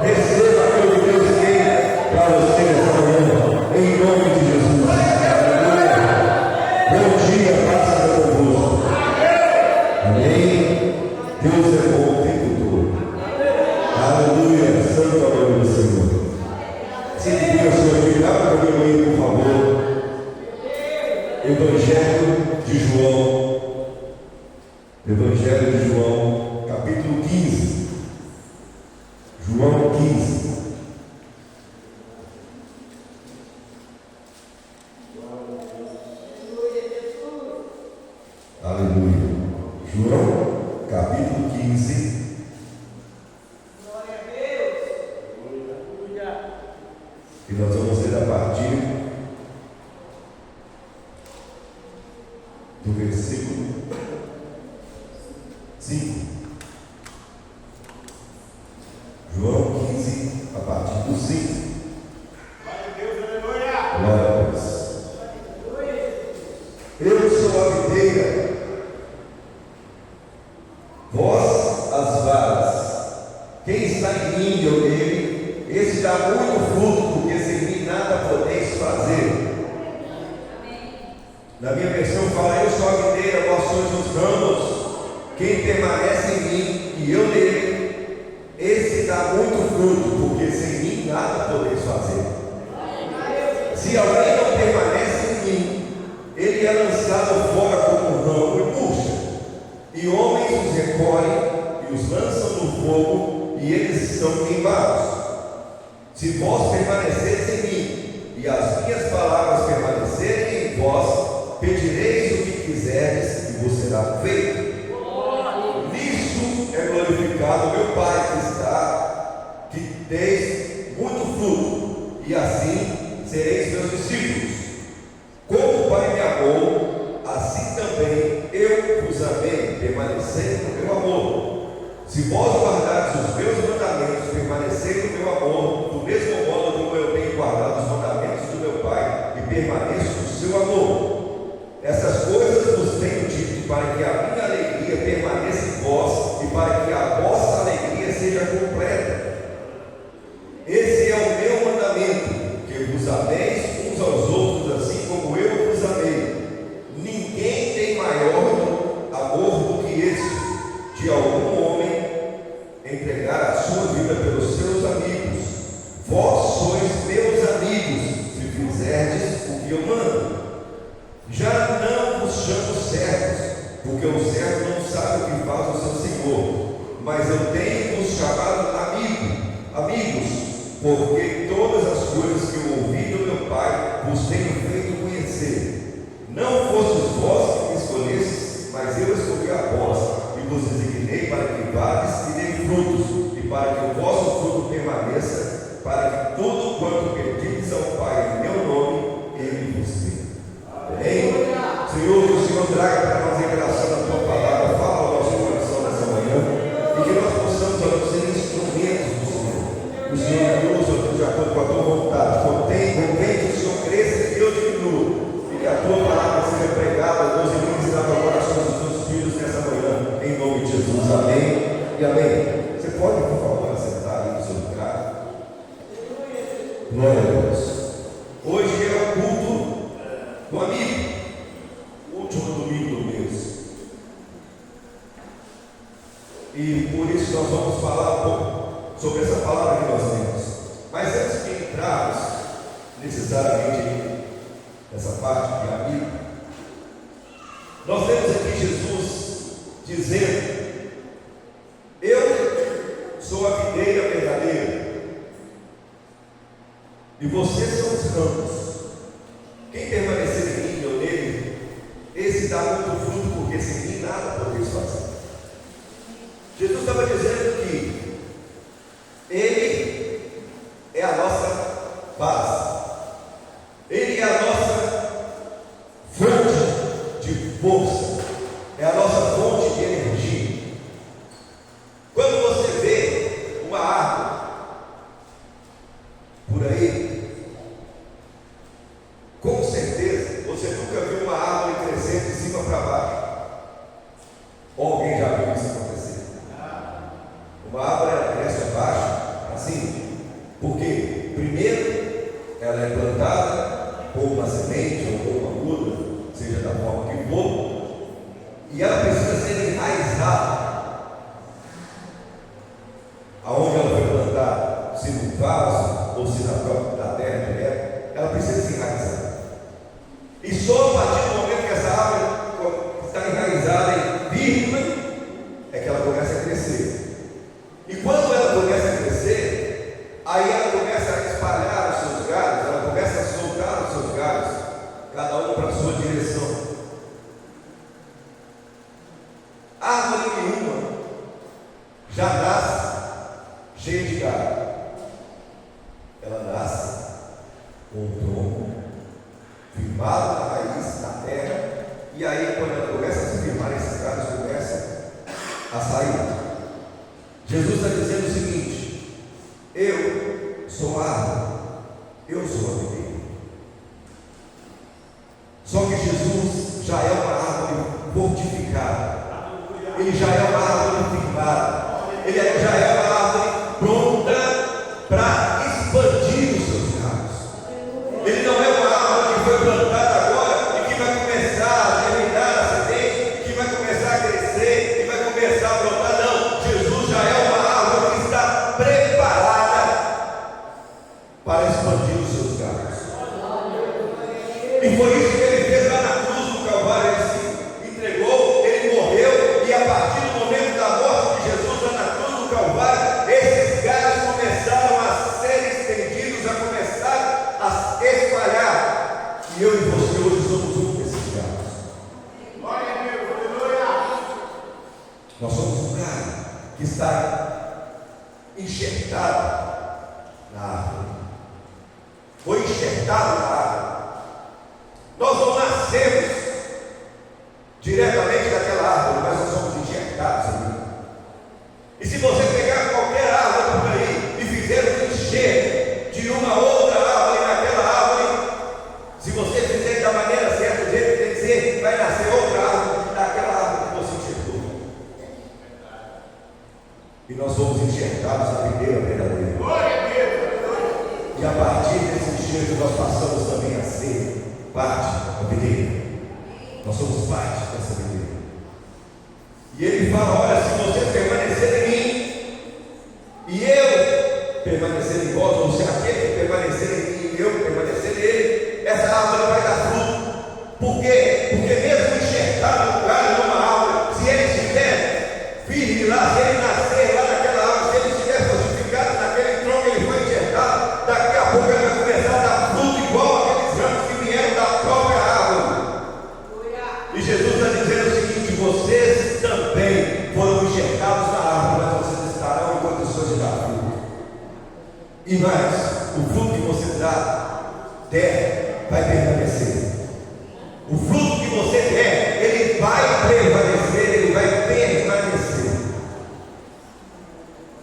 Receba aquilo que Deus tem para você nessa manhã, em nome de Jesus. Bom dia, paz seja convosco. Amém. Deus é bom o tempo todo. Aleluia. Santo é o nome do Senhor. Se liga, Senhor, cuidado para mim aí, por favor. Evangelho de João. Evangelho de João, capítulo 15. João 15. Aleluia. João, capítulo 15. Glória a Deus. Aleluia. E nós vamos ler a partir do versículo 5. João 15, a partir do 5. Glória a Deus, aleluia. Glória a Deus. Eu sou a videira, vós as varas. Quem está em mim e eu nele, esse dá muito fruto, porque sem mim nada podeis fazer. Na minha versão fala: eu sou a videira, vós sois os ramos. Quem permanece em mim e eu nele, esse dá muito fruto, porque sem mim nada podeis fazer. Se alguém não permanece em mim, ele é lançado fora como um ramo e murcha, e homens os recolhem e os lançam no fogo, e eles são queimados. Se vós permaneceres em mim, e as minhas palavras permanecerem em vós, pedireis o que quiserdes, e vos será feito. Nisso é glorificado meu Pai que deis muito fruto, e assim sereis meus discípulos. Como o Pai me amou, assim também eu vos amei, permanecendo no meu amor. Se vós guardardes os meus mandamentos, permanecendo no meu amor, do mesmo modo como eu tenho guardado os mandamentos do meu Pai, e permaneço no seu amor. Essas coisas vos tenho dito, para que a minha alegria permaneça em vós, e para que a vossa alegria seja completa. Esse é o meu mandamento, que vos ameis uns aos outros, assim como eu vos amei. Ninguém tem maior amor do que esse, de algum homem entregar a sua vida pelos seus amigos. Vós sois meus amigos, se fizerdes o que eu mando. Já não vos chamo servos, porque o servo não sabe o que faz o seu senhor, mas eu tenho-vos chamado amigos, porque todas as coisas que eu ouvi do meu Pai vos tenho feito conhecer. Não fostes vós que me escolhestes, mas eu escolhi a vós, e vos designei para que vades e deis frutos, e para que o vosso fruto permaneça, para que tudo quanto pedires ao Pai em meu nome, Ele vos dê. Amém? Senhor, que o Senhor traga para nós a revelação da Tua palavra, fala ao nosso coração nessa manhã, e que nós possamos, ó, ser instrumentos do Senhor. O Senhor me usa de acordo com a Tua vontade. Convém que o Senhor cresça e eu diminua, e que a Tua palavra seja pregada, Deus, e ministrada ao coração dos Teus filhos nessa manhã, em nome de Jesus. Amém e amém. Você pode, por favor, assentar aí no seu lugar? Glória a Deus. Hoje é o culto do amigo, último domingo do mês, e por isso nós vamos falar um pouco sobre essa palavra que nós temos. Mas antes de entrarmos necessariamente nessa parte de amigo, nós temos aqui Jesus dizendo: eu sou a videira verdadeira, e vocês são os ramos. Quem permanecer em mim e eu nele, esse dá muito fruto, porque sem mim nada podeis fazer. Jesus estava dizendo que Ele é a nossa base, Ele é a nossa fonte de força, é a nossa fonte de energia. Quando você vê uma árvore por aí, com certeza você nunca viu uma árvore crescendo de cima para baixo. Ou alguém já viu isso acontecer? Uma árvore cresce abaixo, para Porque, primeiro, ela é plantada com uma semente ou com uma muda, seja da forma que for, e ela precisa ser enraizada. Aonde ela foi plantada, se no vaso ou se na própria da terra direto, ela precisa se enraizar. E só a partir do momento que essa árvore está enraizada e firme, é que ela começa a crescer. E quando ela começa a crescer, aí ela começa a espalhar os seus galhos, ela começa a soltar os seus galhos, cada um para a sua direção. Árvore nenhuma já nasce cheia de galho. Ela nasce com o tronco firmado na raiz, na terra, e aí quando ela começa a se firmar, esses galhos começam a sair. Jesus está dizendo o seguinte: eu sou a árvore, eu sou a videira. Só que Jesus já é uma árvore fortificada, ele já é uma árvore firmada, ele já é uma árvore pronta para expandir os seus galhos. Ele não é uma árvore que foi plantada agora e que vai começar a germinar a semente, que vai começar a crescer e vai começar a brotar. Não, Jesus já é uma árvore que está preparada para expandir os seus galhos. E foi isso que ele fez lá na cruz do Calvário. Ele se entregou, ele morreu, e a partir do momento da morte de Jesus lá na cruz do Calvário, esses galhos começaram a ser estendidos, a começar a espalhar. E eu e você hoje somos um desses galhos. Glória a Deus, aleluia. Nós somos um galho que está enxertado na árvore. Foi enxertado na árvore. Nós não nascemos diretamente daquela árvore, mas nós somos enxertados ali. E se você pegar qualquer árvore por aí e fizer um enxerto de uma outra árvore naquela árvore, se você fizer da maneira certa, o jeito que tem que ser, vai nascer outra árvore daquela árvore que você enxertou. E nós somos enxertados na videira verdadeira. Glória a Deus, aleluia. E a partir desse enxerto nós passamos também a ser parte da videira. Nós somos parte dessa videira. E ele fala: olha, se vocês permanecerem em mim e eu permanecer em vós, ou se aquele que permanecer em mim e eu permanecer nele, essa árvore vai dar fruto. Por quê? Porque mesmo enxertado no galho numa árvore, se ele estiver firme lá, se ele nascer lá naquela árvore, se ele estiver fortificado naquele tronco que ele foi enxertado, daqui a pouco ele vai começar a dar fruto igual aqueles ramos que vieram da própria árvore. E Jesus está dizendo o seguinte: vocês também foram enxertados na árvore, mas vocês estarão em condições de dar fruto. E mais, o fruto que você der vai permanecer. O fruto que você der, ele vai prevalecer, ele vai permanecer.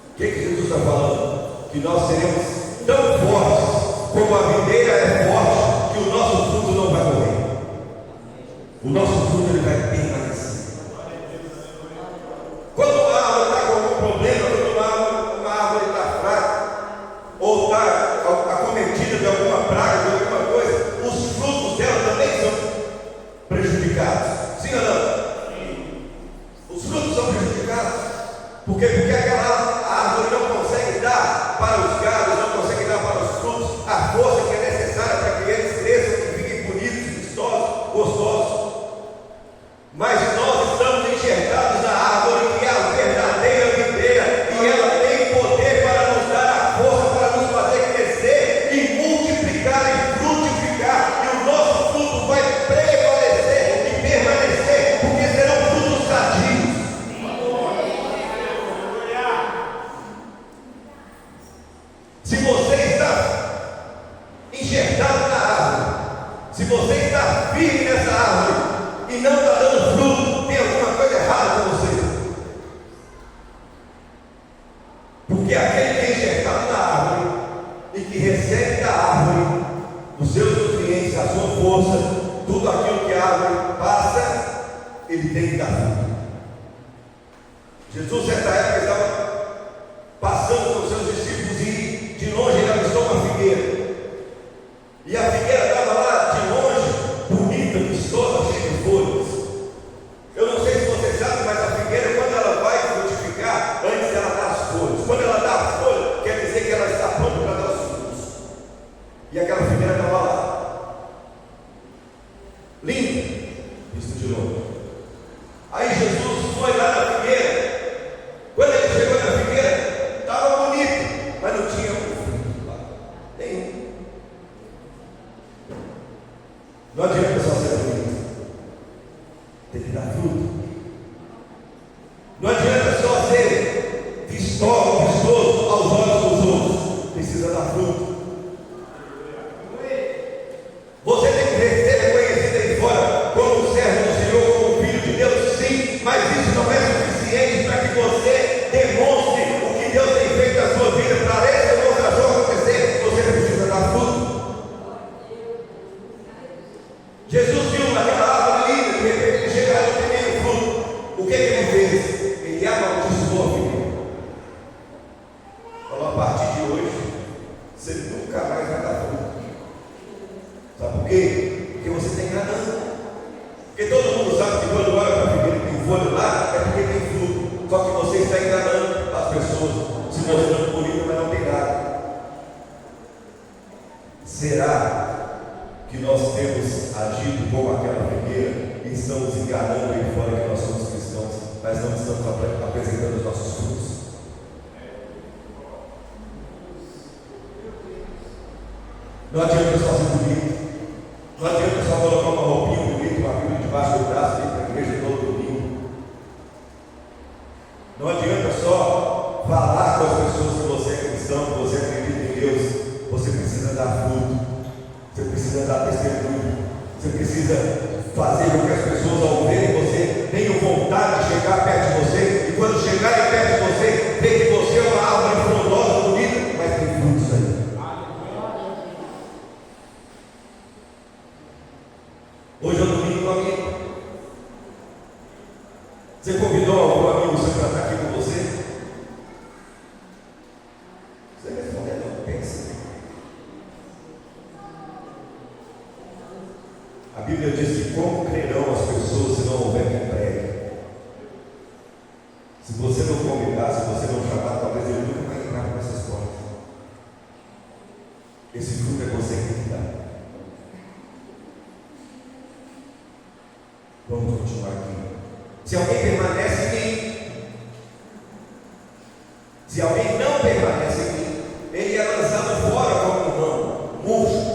O que Jesus está falando? Que nós seremos tão fortes como a videira é forte, que o nosso fruto não vai morrer. O nosso fruto ele vai permanecer. Quando uma árvore está com algum problema, quando uma árvore está fraca, ou está acometida de alguma praga, de alguma coisa, os frutos dela também são prejudicados. Sim ou não? Sim. Os frutos são prejudicados. Por quê? Porque aquela árvore não consegue dar para os galhos, não consegue dar para os frutos a força que é necessária para que eles cresçam, que fiquem bonitos, vistosos, gostosos. Mas nós estamos enxertados na árvore que é a verdadeira videira, e ela tem poder para nos dar a força, para nos fazer crescer e multiplicar e frutificar, e o nosso fruto vai prevalecer e permanecer, porque serão frutos sadios. Se você está enxertado na árvore, se você está firme nessa árvore e não está dando fruto, tem alguma coisa errada com você. Porque aquele que é enxertado na árvore e que recebe da árvore os seus nutrientes, a sua força, tudo aquilo que a árvore passa, ele tem que dar fruto. Jesus, certa época, estava passando com os seus discípulos e de longe ele Não adianta só ser bonito, tem que dar fruto. Não adianta só ser vistoso aos olhos dos outros, precisa dar fruto. Você tem que ser reconhecido aí fora como um servo do Senhor, como um filho de Deus, sim, mas isso não é suficiente para que você demonstre o que Deus tem feito na sua vida. Para essa demonstração acontecer, você precisa dar fruto. Jesus viu naquela árvore linda, de repente ele chega no primeiro fruto. O que ele fez? Ele amaldiçoou a figueira. Falou: a partir de hoje, você nunca mais vai dar fruto. Sabe por quê? Porque você tem ganância. Porque todo mundo sabe que quando olha para a figueira que tem folha lá, é porque tem fruto. Só que você está enganando as pessoas, se mostrando bonito, mas não tem nada. Será que nós temos agido como aquela figueira e estamos enganando aí fora que nós somos cristãos, mas não estamos apresentando os nossos frutos? Não adianta só ser bonito, não adianta só colocar uma roupinha bonita, uma Bíblia debaixo do braço e ir para a igreja todo domingo. Não adianta só falar com as pessoas que você é cristão, que você acredita em Deus. Você precisa dar fruto, você precisa dar testemunho, você precisa fazer com que as pessoas, ao verem você, tenham vontade de chegar perto de você, e quando chegarem perto de você, ver que você é uma árvore frondosa, bonita, mas tem frutos aí. Hoje é domingo, amigo. Você convidou algum amigo seu para estar aqui com você? Você respondeu, não, pensa. A Bíblia diz que como crerão as pessoas se não houver quem pregue? Se você não convidar, se você não chamar, talvez ele nunca vai entrar por essas portas. Esse fruto é você que tem que dar. Vamos continuar aqui. Se alguém permanece em mim, se alguém não permanece em mim, ele é lançado fora como um ramo murcho,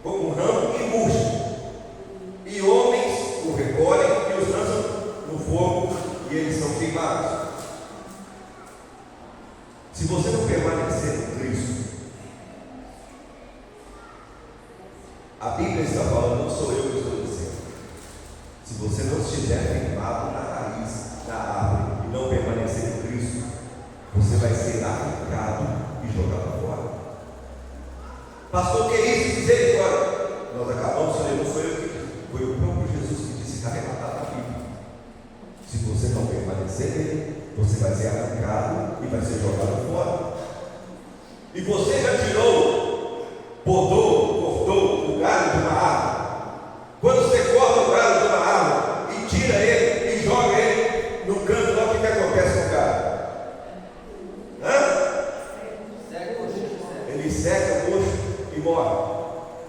como um ramo e murcho, e homens o recolhem e os lançam no fogo, e eles são queimados. Se você não permanecer em Cristo, a Bíblia está falando, não sou eu que estou dizendo. Se você não estiver firmado na raiz, na árvore, e não permanecer em Cristo, você vai ser arrancado e jogado fora. Pastor, o que é isso? Dizer fora. Nós acabamos de ler, não foi eu que disse, foi o próprio Jesus que disse, está relatado na Bíblia. Se você não permanecer nele, você vai ser arrancado e vai ser jogado fora. E você já tirou, cortou o galho de uma árvore. Quando você corta o galho de uma árvore e tira ele e joga ele no canto, lá, o que acontece com o galho? Ele seca, murcha e morre.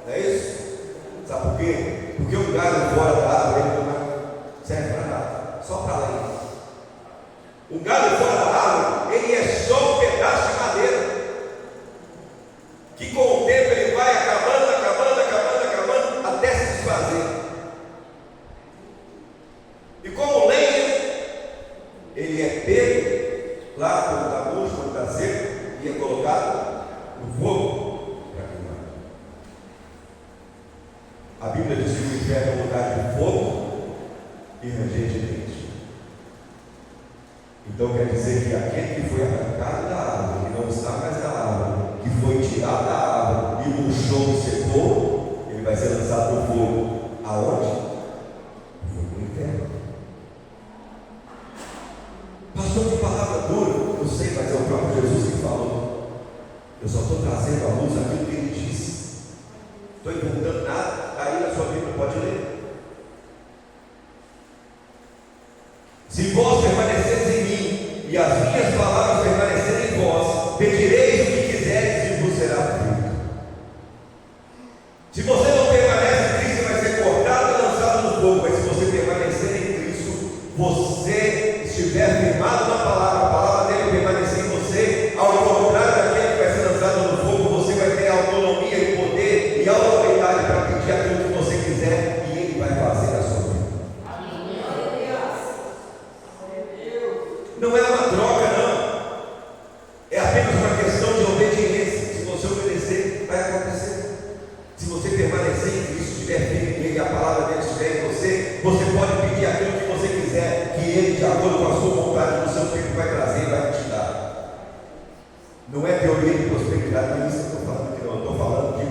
Não é isso? Sabe por quê? Porque o galho fora da árvore ele não serve para nada, só para além. O galho fora da árvore, ele é só um pedaço de madeira que com o tempo ele vai acabando até se desfazer. E como lenha, ele é pego lá quando está murcho, quando está seco, e é colocado no fogo para queimar. A Bíblia diz que o inferno é um lugar de fogo e ranger de dente. Então quer dizer que aquele que foi arrancado da árvore, que não está mais na árvore, que foi tirado da árvore e murchou e secou, ele vai ser lançado no fogo. Aonde? No fogo do inferno. Pastor, que palavra dura? Eu sei, mas é o próprio Jesus que falou. Eu só estou trazendo à luz aquilo que ele disse. Estou inventando nada. Aí na sua Bíblia, pode ler. Se vós permaneceres em mim e as minhas palavras permanecerem em vós, pedireis o que quiseres e vos será feito. Se você não permanece em Cristo, vai ser cortado e lançado no fogo. Mas se você permanecer em Cristo, você estiver firmado na palavra, a palavra dele permanecer em você, ao contrário daquele que vai ser lançado no fogo, você vai ter autonomia e poder e autoridade para pedir aquilo que você prosperidade. Não é isso que eu estou falando aqui, não. Eu estou falando de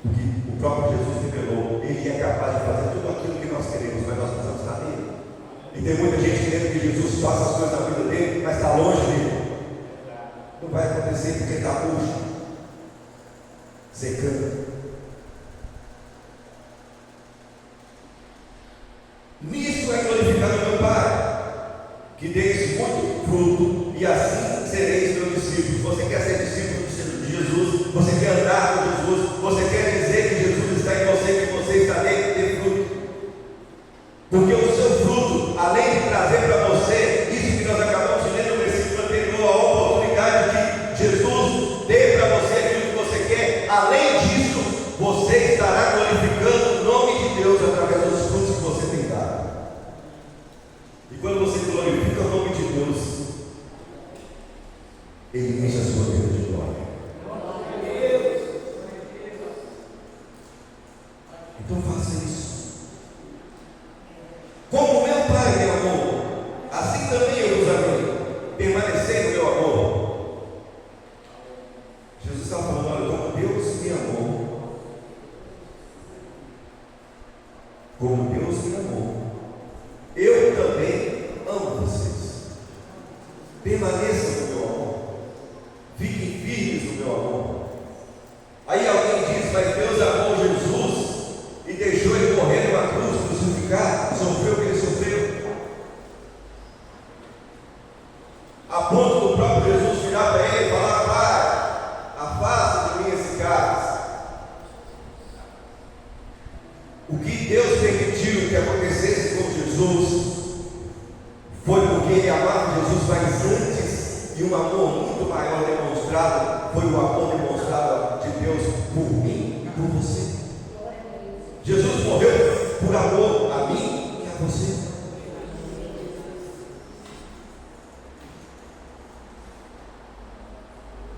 o que o próprio Jesus revelou. Ele é capaz de fazer tudo aquilo que nós queremos, mas nós precisamos estar nele. E tem muita gente querendo que Jesus faça as coisas na vida dele, mas está longe dele. Não vai acontecer porque está murcho, secando. Nisso é glorificado meu Pai, que deis muito fruto, e assim sereis meus discípulos. Você quer ser discípulo de Jesus? Você quer andar com Jesus? Você quer dizer que Jesus está em você, que você está nele, ter fruto? Porque o seu fruto, além de trazer para você isso que nós acabamos de ler no versículo anterior, a oportunidade de Jesus dê para você aquilo que você quer, além disso, você estará glorificando o nome de Deus através dos frutos que você tem dado. E quando você glorifica o nome de Deus, Ele enche a sua vida de glória. Então faça isso. Como meu Pai me amou, assim também eu vos amei. Permanecei no meu amor. Jesus está falando: olha, como Deus me amou, como Deus me amou, eu também amo vocês. Permaneçam no meu amor. Fiquem firmes no meu amor. Aí alguém diz: mas Deus amou Jesus e deixou ele morrer numa cruz, crucificar, sofreu o que ele sofreu, a ponto do próprio Jesus virar para ele e falar: Pai, afasta de mim esse cálice. O que Deus permitiu que acontecesse com Jesus foi porque ele amava Jesus, mas antes, e um amor muito maior demonstrado, foi o amor demonstrado de Deus por mim e por você. Jesus morreu por amor a mim e a você.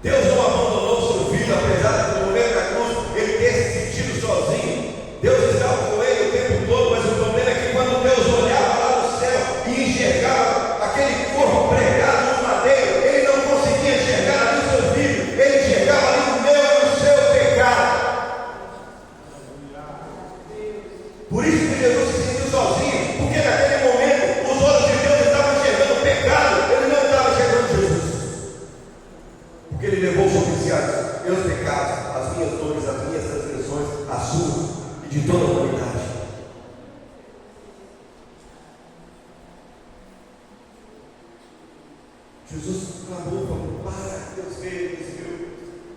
Deus não abandonou o seu filho, apesar de no momento da cruz ele ter se sentido sozinho. Deus estava com ele o tempo todo, mas o problema é que quando Deus olhava lá no céu e enxergava aquele corpo pregado no madeiro, ele não conseguia enxergar ali o seu filho, ele enxergava ali o meu e o seu pecado. Por isso que Jesus se sentiu sozinho, porque naquele momento os olhos de Deus estavam enxergando o pecado, ele não estava enxergando Jesus, porque ele levou sobre si os meus pecados, as minhas dores, as minhas transgressões, as suas e de toda a humanidade. Jesus clamou, falou: para, Deus veio, Deus viu,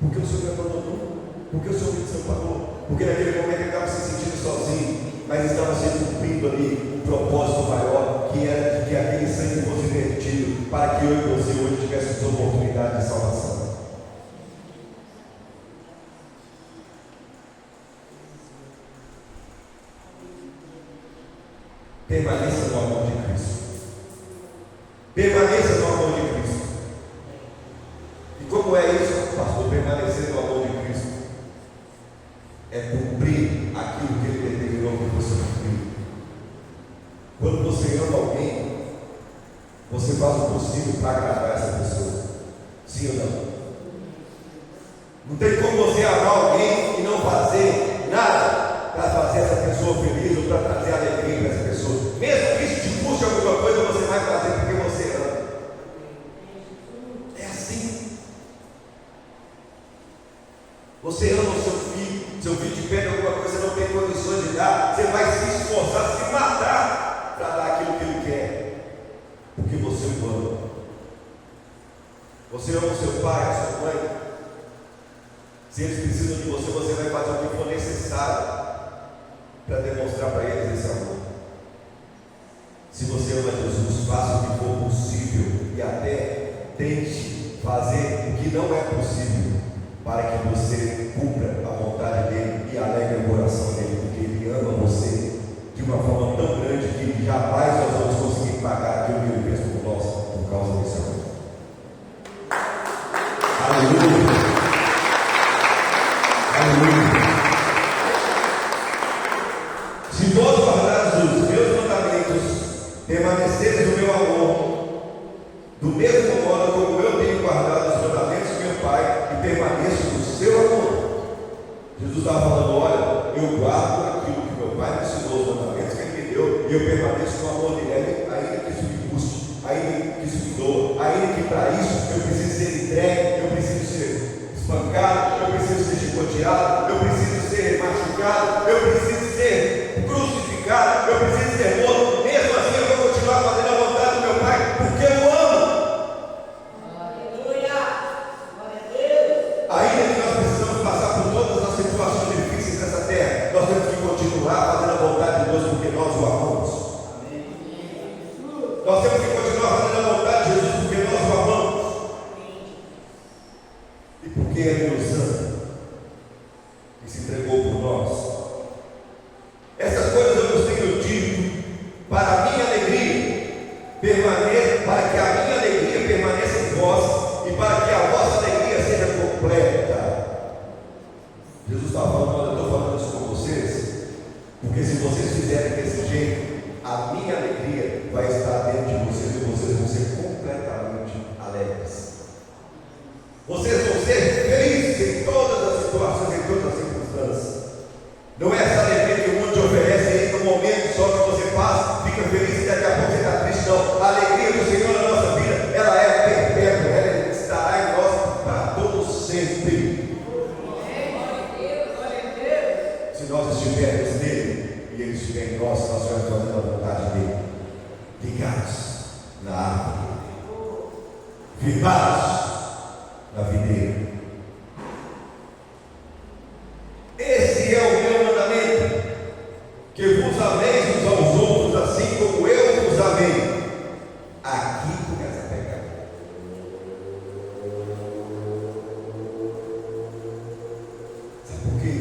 porque o Senhor me abandonou, porque o Senhor me desamparou, porque naquele momento ele estava se sentindo sozinho, mas estava se cumprindo ali um propósito maior, que era de que aquele sangue fosse vertido, para que eu e você hoje tivéssemos oportunidade de salvação. Permaneça no amor de Cristo. Permaneça no amor de Cristo. E como é isso, pastor? Permanecer no amor de Cristo é cumprir aquilo que Ele determinou que você cumprir. Quando você ama alguém, você faz o possível para agradar essa pessoa. Sim ou não? Não tem como você amar alguém e não fazer nada para fazer essa pessoa feliz ou para trazer alegria para essa pessoa. Mesmo que isso te puxe alguma coisa, você vai fazer porque você ama. É assim. Você ama o seu filho te pede alguma coisa, você não tem condições de dar, você vai se esforçar, se matar para dar aquilo que ele quer, porque você o ama. Você ama o seu pai, a sua mãe. Se eles precisam de você, você vai fazer o que for necessário para demonstrar para eles esse amor. Se você ama Jesus, faça o que for possível e até tente fazer o que não é possível, para que você cumpra a vontade dele e alegre o coração dele, porque ele ama você de uma forma tão grande que jamais nós vamos conseguir pagar aquilo que ele fez por nós, por causa desse amor. Aleluia! Aleluia! Se vós guardares os meus mandamentos, permaneceres no meu amor, do mesmo modo como eu tenho guardado os mandamentos do meu Pai e permaneceres permaneço no seu amor. Jesus estava falando: olha, eu guardo aquilo que meu Pai me ensinou, os mandamentos que Ele me deu, e eu permaneço no amor dele, ainda que isso me custe, ainda que isso me doa, ainda que para isso eu preciso ser entregue, eu preciso ser espancado, eu preciso ser chicoteado, eu preciso ser machucado, eu preciso ser crucificado, eu preciso ser morto. Mesmo assim eu vou continuar fazendo a vontade do meu Pai, porque eu amo. Ainda que nós precisamos passar por todas as situações difíceis dessa terra, nós temos que continuar fazendo a vontade de Deus, porque nós o amamos. Nós temos que continuar fazendo a vontade de Jesus, porque nós o amamos. E porque Ele nos ama e se entregou por nós. Essas coisas eu vos tenho dito para a minha alegria permaneça, para que a minha alegria permaneça em vós e para que a vossa alegria seja completa. Jesus estava falando: olha, eu estou falando isso com vocês, porque se vocês fizerem desse jeito, a minha alegria vai estar dentro de vocês e vocês vão ser completamente alegres. Vocês vão ser felizes em todas as situações, em todas as circunstâncias. Não é essa alegria que o mundo te oferece aí no momento só que você passa, fica feliz e daqui a pouco você está triste. Não, a alegria do Senhor na nossa vida, ela é perpétua, ela estará em nós para todos sempre. Se nós estivermos nele e ele estiver em nós, nós vamos fazendo a vontade dele, ligados na árvore, firmados na videira. Esse é o meu mandamento, que vos ameis uns aos outros, assim como eu vos amei. Aqui começa a pegar. Sabe por quê?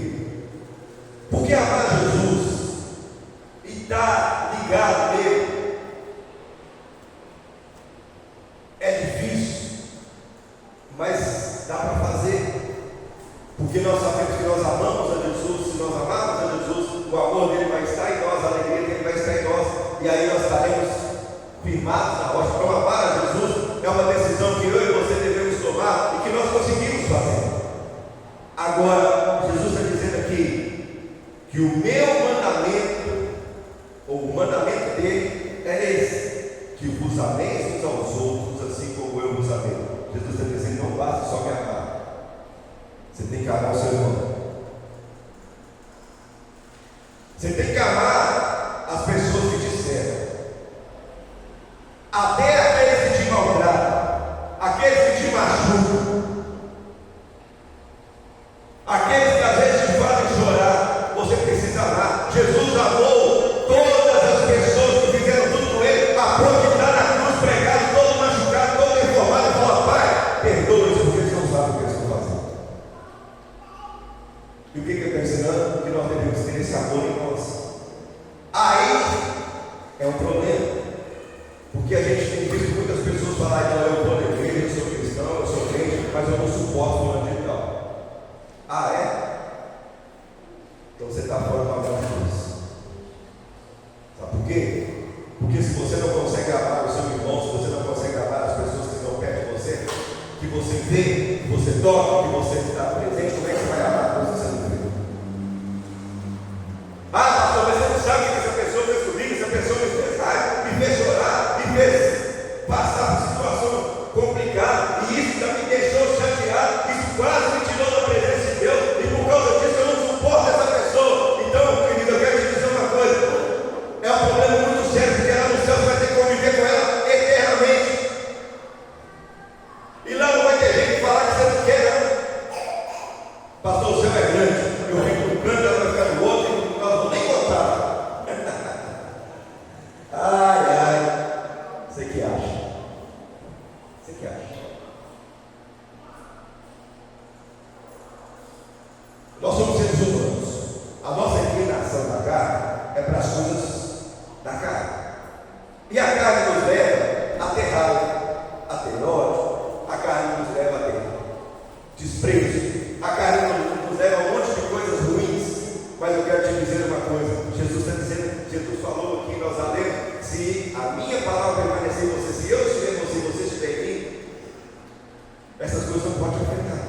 Porque amar Jesus e estar ligado nele é difícil, mas dá para fazer. Porque nós sabemos que nós amamos a Jesus. Se nós amarmos a Jesus, o amor dele vai estar em nós, a alegria dele vai estar em nós, e aí nós estaremos firmados na rocha. Então amar a Jesus é uma decisão que eu e você devemos tomar e que nós conseguimos fazer. Agora, Jesus está dizendo aqui que o meu mandamento, ou o mandamento dele, é esse: que vos ameis uns aos outros, assim como eu vos amei. Jesus está dizendo: não basta só me amar, você tem que amar o seu irmão. Você tem que amar as pessoas que te servem, até aqueles que te maltratam, aqueles que te machucam, aqueles que às vezes te fazem chorar. Você precisa amar. Jesus amou todas as pessoas que fizeram tudo com ele, a ponto de estar na cruz pregado, todo machucado, todo deformado, e falar: Pai, perdoa-os, porque eles não sabem o que eles estão fazendo. E o que ele está ensinando? Que nós devemos ter esse amor em nós. Aí é um problema, porque a gente tem visto muitas pessoas falarem: não, eu vou na igreja, eu sou cristão, eu sou crente, mas eu não suporto fulano de tal. Ah, é? Então você está fora do amor de Deus. Sabe por quê? Porque se você não consegue amar o seu irmão, se você não consegue amar as pessoas que estão perto de você, que você vê, que você toca, que você está presente, como é que você vai amar a coisa que você não vê? Ah, pastor, mas você não sabe o que essa pessoa fez comigo, essa pessoa me fez raiva, me fez chorar, me fez passar por situação complicada, e isso já me deixou chateado, isso quase me tirou da presença de Deus, e por causa disso eu não suporto essa pessoa. Então, querido, eu quero te dizer uma coisa: é um problema muito sério, porque lá no céu você vai ter que conviver com ela eternamente, e lá não vai ter gente que falar que você não quer, não. Pastor, o céu é grande, eu venho do canto, ela vai ficar no outro, e nós vamos nem contar. Ai, ai, você que acha? Você que acha? Nós somos seres humanos. A nossa inclinação da carne é para as coisas da carne. E a carne nos leva a ter raiva, a ter ódio, a carne nos leva a ter desprezo, a carne nos leva a um monte de coisas ruins. Mas eu quero te dizer uma coisa: Jesus está dizendo, Jesus falou aqui, nós a lemos: se a minha palavra permanecer em você, se eu estiver em você e você estiver em mim, essas coisas não podem te afetar.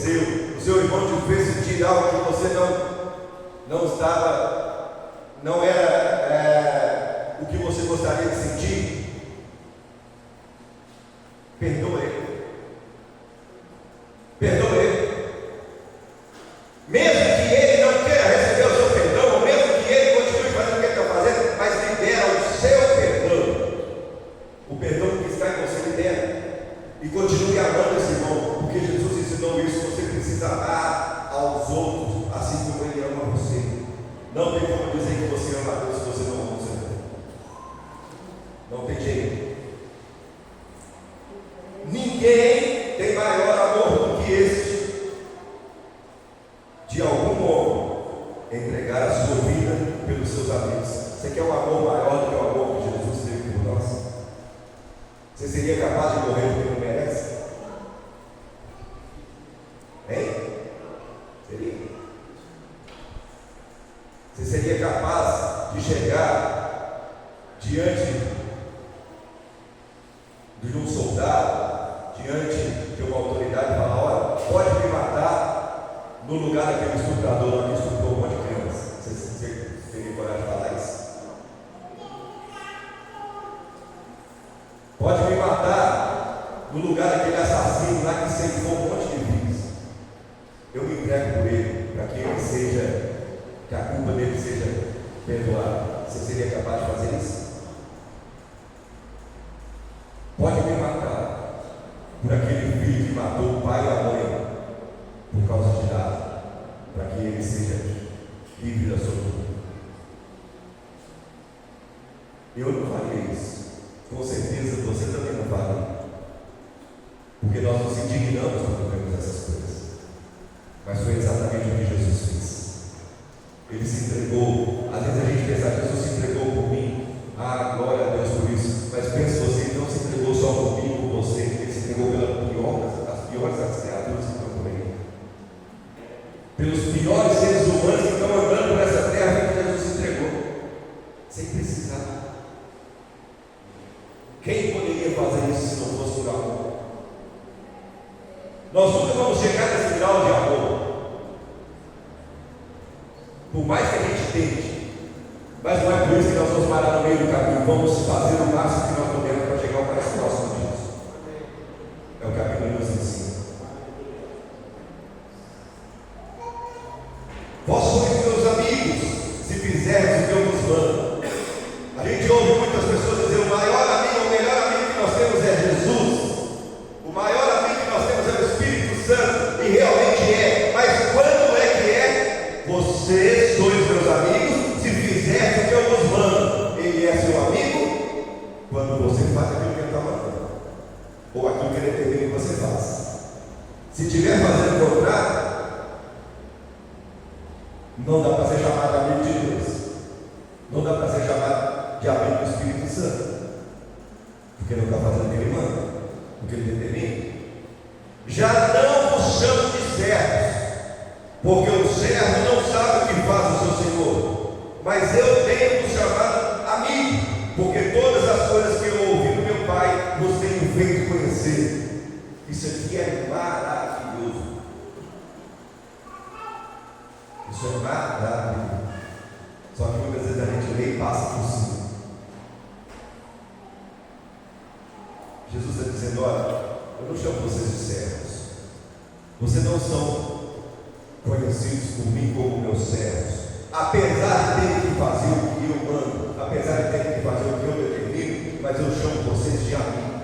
aconteceu, o seu irmão te fez sentir algo que você não era o que você gostaria de sentir, perdoa ele. Perdoa ele. Mesmo que ele não queira receber o seu perdão, ou mesmo que ele continue fazendo o que ele está fazendo, mas libera o seu perdão. O perdão que está em você, libera. E continue amando esse irmão, porque Jesus ensinou isso. Você precisa amar aos outros, assim como ele ama você. Não tem como dizer que você ama a Deus se você não ama o seu irmão. Não tem jeito. Ninguém tem maior amor do que esse, de algum modo, entregar a sua vida pelos seus amigos. Você quer um amor maior do que o amor que Jesus teve por nós? Você seria capaz de morrer porque não merece? Hein? Seria? Você seria capaz de chegar diante de um soldado, diante de uma autoridade e falar: olha, pode me matar no lugar daquele estuprador lá que estuprou um monte de criança? Você teria coragem de falar isso? Pode me matar no lugar daquele assassino lá que ceifou um monte de vidas? Eu me entrego por ele, para que ele seja, que a culpa dele seja perdoada. Você seria capaz de fazer isso? Pode me matar por aquele filho que matou o pai e a mãe por causa de nada, para que ele seja livre da sua culpa. Eu não faria isso. Com certeza você também não faria, porque nós nos indignamos quando vemos essas coisas. Mas foi exatamente o que Jesus fez. Ele se entregou. Às vezes a gente pensa: Jesus se entregou por mim, glória a Deus por isso. Mas pensa, você, ele não se entregou só por mim, por você. Ele se entregou pelas piores das criaturas que estão por aí, pelos piores seres humanos que estão andando por essa terra, que Jesus se entregou sem precisar. Quem poderia fazer isso se não fosse por amor? Nós nunca vamos chegar nesse grau de amor, por mais que a gente tente. Mas não é por isso que nós vamos parar no meio do caminho. Vamos fazer o máximo que nós podemos para chegar ao mais próximo disso. É o que a Bíblia nos ensina. Vós sois meus amigos, se fizermos o que eu vos mando. A gente ouve muitas pessoas dizer: o maior amigo, o melhor amigo que nós temos é Jesus. O maior amigo que nós temos é o Espírito Santo. E realmente é. Mas quando é que é? Vocês sois meus amigos, se fizermos o que eu vos mando. Ele é seu amigo quando você faz aquilo que ele está mandando, ou aquilo que ele determina que você faça. Se estiver fazendo o contrário, não dá para ser chamado de amigo de Deus. Não dá para ser chamado de amigo do Espírito Santo, porque não está fazendo o que ele manda, o que ele determina. Já não vos chamo de servos, porque o servo não sabe o que faz o seu senhor, mas eu tenho vos chamado amigo, porque todas as coisas que eu ouvi do meu Pai vos tenho feito conhecer. Isso aqui é maravilhoso. Isso é maravilhoso. Só que muitas vezes a gente lê e passa por cima. Jesus está dizendo: olha, eu não chamo vocês de servos. Vocês não são conhecidos por mim como meus servos. Apesar de terem que fazer o que eu mando, apesar de terem que fazer o que eu determino, mas eu chamo vocês de amigo.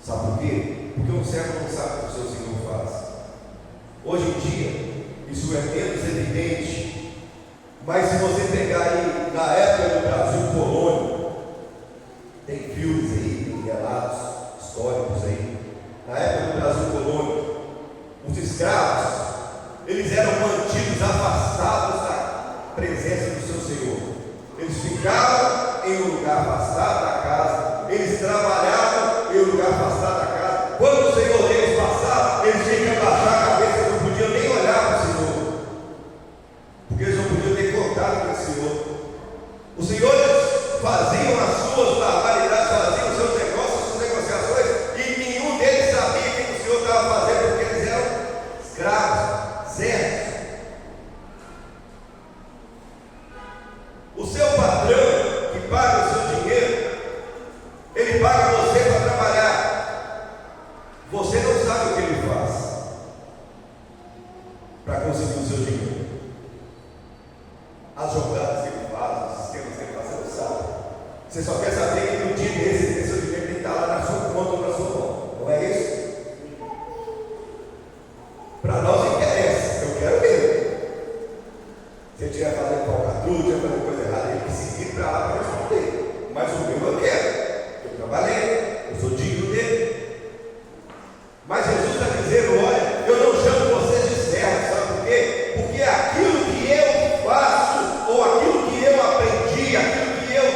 Sabe por quê? Porque um servo não sabe o que o seu senhor faz. Hoje em dia, isso é menos evidente, mas se você pegar aí na época do Brasil colônia, tem filmes aí, tem relatos históricos aí. Na época do Brasil colônia, os escravos, eles eram mantidos afastados da presença do seu senhor. Eles ficavam em um lugar afastado da casa, eles trabalhavam em um lugar afastado da casa. Quando o senhor deles passava, eles tinham que abaixar a cabeça, não podiam nem olhar para o senhor, porque eles não podiam ter contato com o senhor. Os senhores faziam as suas barbaridades, faziam os seus negócios, as suas negociações, e nenhum deles sabia o que o senhor estava fazendo, porque O seu patrão que paga o seu dinheiro, ele paga você para trabalhar. Você não sabe o que ele faz para conseguir o seu dinheiro. As jogadas que ele faz, os sistemas que ele faz, você não sabe. Você só quer saber que no dia desse, seu dinheiro tem que estar lá na sua conta ou na sua mão. Não é isso? Para nós interessa. Eu quero ver. Se ele estiver fazendo falcatrua, estiver fazendo coisa errada, ele tem que seguir para lá para responder. Mas o meu eu quero. Eu trabalhei, eu sou digno dele. Mas Jesus está dizendo: olha, eu não chamo vocês de servos, sabe por quê? Porque aquilo que eu faço, ou aquilo que eu aprendi, aquilo que eu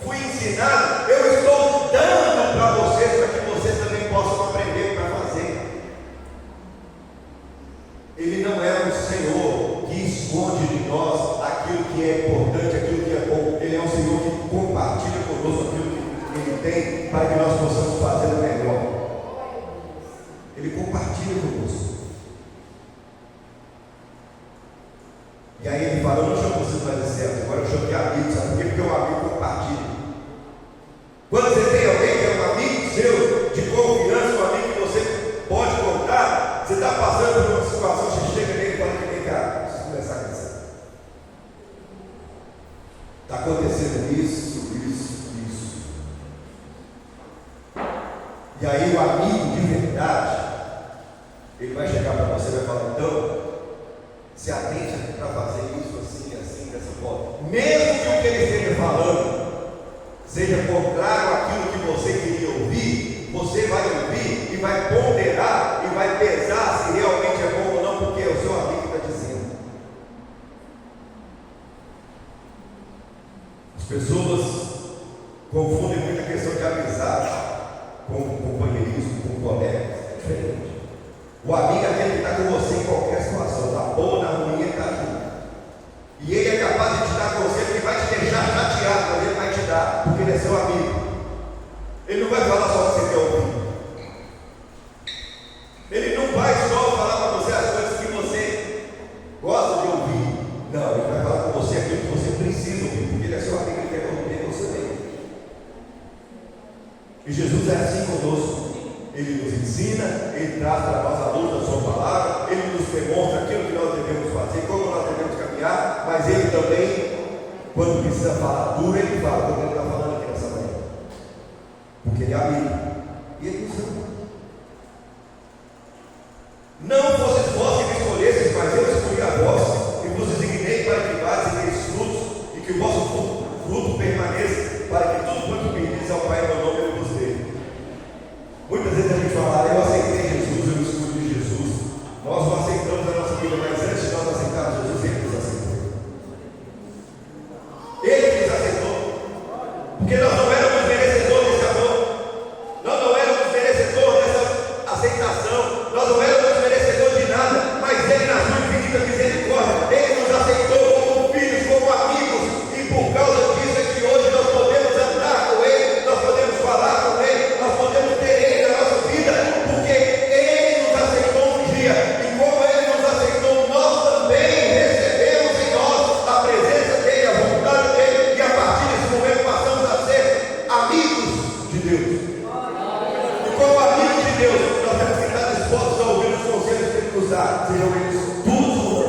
fui ensinado, eu estou dando para vocês, para que vocês também possam aprender para fazer. Ele não é um Senhor que esconde de nós aquilo que é importante, aquilo que é bom. Ele é um Senhor que compartilha conosco aquilo que Ele tem, para que nós possamos fazer o melhor. Ele compartilha conosco. E aí ele fala: eu não chamo vocês mais de servos, agora eu chamo de amigos. Sabe por quê? Porque o amigo compartilha. Quando você tem alguém que é um amigo seu, de confiança, um amigo que você pode contar, você está passando por uma situação, você chega nele e fala: vem cá, preciso conversar com você. Está acontecendo isso. E aí o amigo de verdade, ele vai chegar para você e vai falar: então, se atente para fazer isso assim, dessa forma. Mesmo que o que ele esteja falando seja contrário àquilo que você queria ouvir, você vai ouvir e vai ponderar e vai pesar se realmente é bom ou não, porque é o seu amigo que está dizendo. As pessoas confundem muito a questão de amizade com companheirismo, com colegas. É diferente. O amigo é aquele que está com você em qualquer situação, na boa ou na ruim, ele está junto. E ele é capaz de te dar conselho que vai te deixar chateado, mas ele vai te dar, porque ele é seu amigo. Ele não vai falar só o que você quer ouvir. Ele não vai só falar para você as coisas que você gosta de ouvir. Não, ele vai falar com você aquilo que você precisa ouvir, porque ele é seu amigo, ele quer ouvir você mesmo. E Jesus é assim conosco. Ele nos ensina, Ele traz para nós a luz da sua palavra, Ele nos demonstra aquilo que nós devemos fazer, como nós devemos caminhar, mas Ele também, quando precisa falar duro, Ele fala, como Ele está falando aqui nessa manhã. Porque Ele é amigo. E Ele nos ama. Não fosse vós que me escolhesseis, mas eu escolhi a vós, e vos designei para que vades e deis frutos, e que o vosso fruto permaneça, para que tudo quanto pedis ao Pai em meu nome, Ele vos dê. Muitas vezes a gente fala: eu aceitei Jesus, eu escolhi Jesus. Nós não aceitamos a nossa vida, mas antes de nós aceitarmos Jesus, Ele nos aceitou. Ele nos aceitou. Porque nós não éramos merecedores desse amor. Nós não éramos merecedores dessa aceitação. Nós não éramos merecedores de nada. Mas Ele, na sua infinita misericórdia, Ele nos aceitou como filhos, como amigos. E por causa disso é que hoje nós podemos andar com Ele, nós podemos falar com Ele, nós podemos ter Ele na nossa vida, porque Ele nos aceitou um dia, e como Ele nos aceitou, nós também recebemos em nós a presença dEle, a vontade dEle, e a partir desse momento passamos a ser amigos de Deus. E como amigos de Deus, nós temos que estar dispostos a ouvir os conselhos que Ele nos dá, sejam eles todos ou não.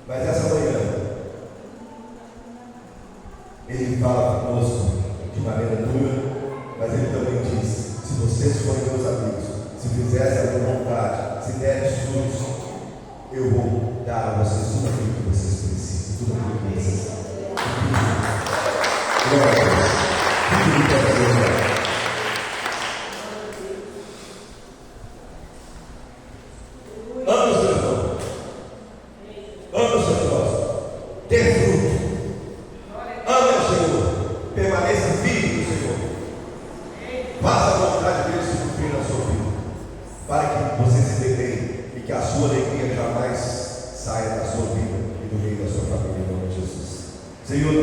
Mas essa manhã Ele fala conosco de maneira dura, mas Ele também diz: se vocês forem meus amigos, se fizerem a minha vontade, se derem frutos, eu vou dar a vocês tudo aquilo que vocês precisam, tudo aquilo que vocês precisam. Glória a Deus. Tudo que é ame o seu irmão, ame o seu próximo, dê fruto. Ame o Senhor, permaneça firme no Senhor. Faça a vontade dele se cumprir na sua vida, para que você se dê bem e que a sua alegria jamais saia da sua vida e do meio da sua família, em nome de Jesus. Senhor,